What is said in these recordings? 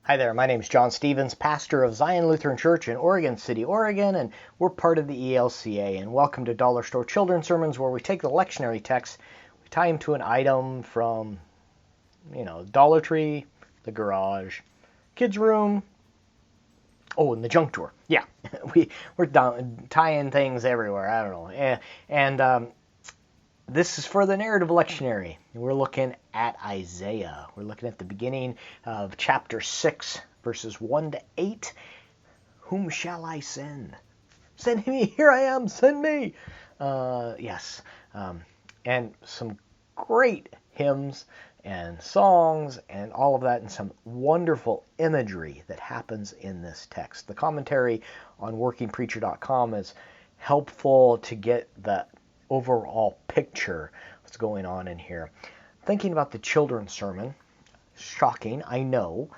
Hi there, my name is John Stevens, pastor of Zion Lutheran Church in Oregon City, Oregon, and we're part of the ELCA. And welcome to Dollar Store Children's Sermons, where we take the lectionary text, we tie them to an item from, Dollar Tree, the garage, kids' room, and the junk drawer. Yeah, we're tying things everywhere. I don't know, and this is for the narrative lectionary. We're looking at Isaiah. We're looking at the beginning of chapter 6, verses 1 to 8. Whom shall I send? Send me, here I am, send me. Yes. And some great hymns and songs and all of that, and some wonderful imagery that happens in this text. The commentary on workingpreacher.com is helpful to get the overall picture what's going on in here. Thinking about the children's sermon, shocking, I know,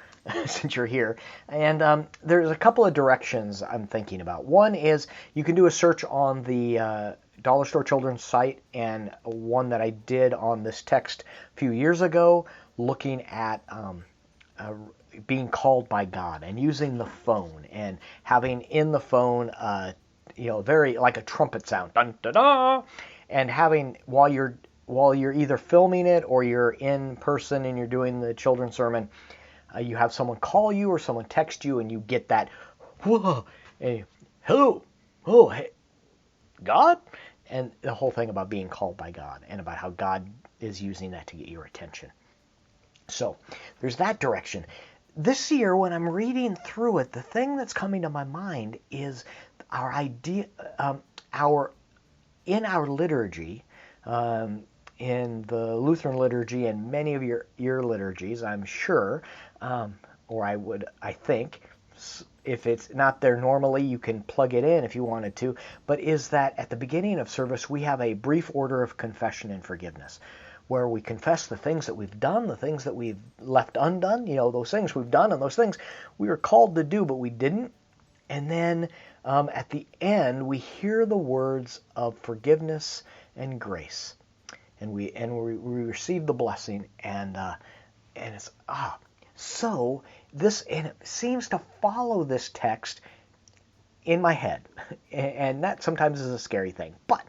since you're here, and there's a couple of directions I'm thinking about. One is you can do a search on the Dollar Store Children's site, and one that I did on this text a few years ago, looking at being called by God and using the phone and having in the phone very like a trumpet sound, dun da da, and having while you're either filming it or you're in person and you're doing the children's sermon, you have someone call you or someone text you, and you get that, whoa, hey, hello, oh, hey, God, and the whole thing about being called by God and about how God is using that to get your attention. So there's that direction. This year, when I'm reading through it, the thing that's coming to my mind is our idea, in our liturgy, in the Lutheran liturgy and many of your liturgies, I'm sure, I think, if it's not there normally, you can plug it in if you wanted to, but is that at the beginning of service, we have a brief order of confession and forgiveness, where we confess the things that we've done, the things that we've left undone, those things we've done and those things we were called to do, but we didn't. And then at the end, we hear the words of forgiveness and grace, and we receive the blessing, and it's so this, and it seems to follow this text in my head, and that sometimes is a scary thing, but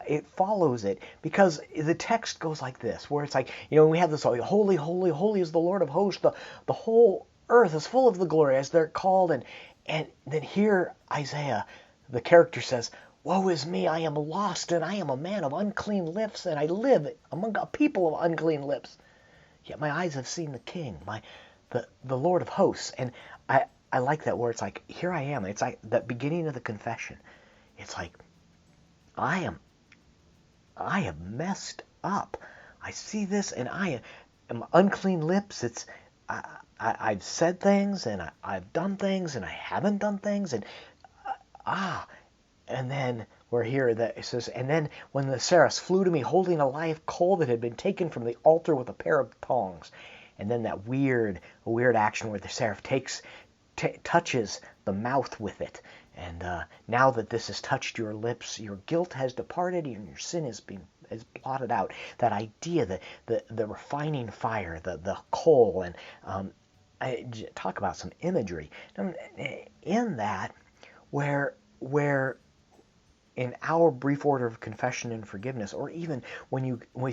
it follows it because the text goes like this, where it's like, we have this, holy, holy, holy is the Lord of hosts, the whole earth is full of the glory, as they're called, and then here Isaiah, the character, says, woe is me, I am lost, and I am a man of unclean lips, and I live among a people of unclean lips. Yet my eyes have seen the King, the Lord of hosts. And I like that, where it's like, here I am. It's like that beginning of the confession. It's like, I have messed up. I see this, and I am unclean lips. I've said things, and I've done things, and I haven't done things, and and then we're here that it says, and then when the seraphs flew to me holding a live coal that had been taken from the altar with a pair of tongs, and then that weird action where the seraph touches the mouth with it, and now that this has touched your lips, your guilt has departed and your sin is blotted out. That idea, that the refining fire, the coal, and talk about some imagery in that, where in our brief order of confession and forgiveness, or even if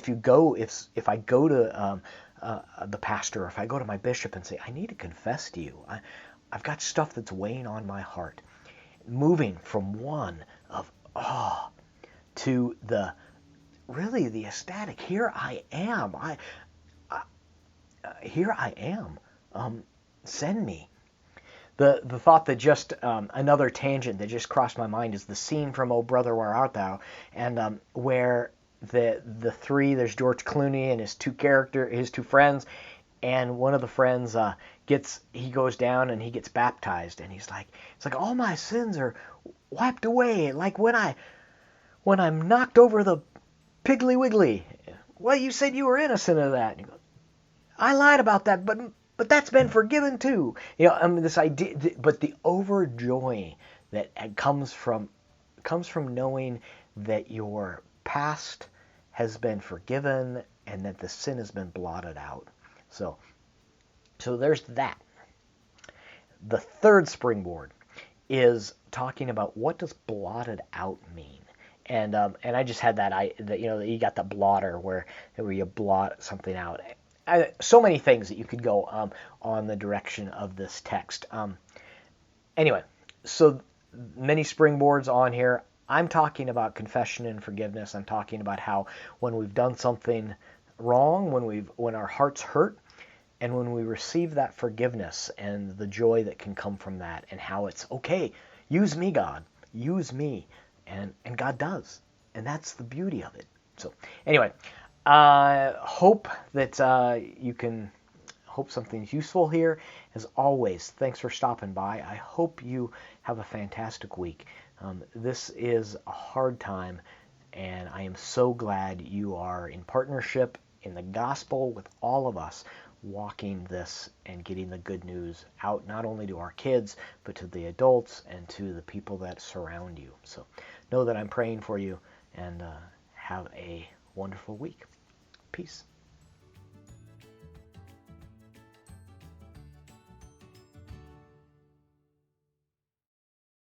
I go to the pastor, or if I go to my bishop and say, I need to confess to you, I've got stuff that's weighing on my heart, moving from one of awe to the ecstatic, here I am, here I am, send me. The thought that just another tangent that just crossed my mind is the scene from Oh Brother, Where Art Thou, and where the three, there's George Clooney and his two friends, and one of the friends he goes down and he gets baptized, and it's like all my sins are wiped away, like when I'm knocked over the Piggly Wiggly. Well, you said you were innocent of that. And he goes, I lied about that, but that's been forgiven too. This idea, but the overjoy that comes from knowing that your past has been forgiven and that the sin has been blotted out. So there's that. The third springboard is talking about what does blotted out mean. And I just had that you got the blotter where you blot something out. So many things that you could go on the direction of this text. Anyway, so many springboards on here. I'm talking about confession and forgiveness. I'm talking about how when we've done something wrong, when our hearts hurt, and when we receive that forgiveness and the joy that can come from that, and how it's okay, use me, God, use me, and God does, and that's the beauty of it. So anyway, hope that you can hope something's useful here. As always, thanks for stopping by. I hope you have a fantastic week. This is a hard time, and I am so glad you are in partnership in the gospel with all of us, walking this and getting the good news out not only to our kids, but to the adults and to the people that surround you. So know that I'm praying for you, and have a wonderful week. Peace.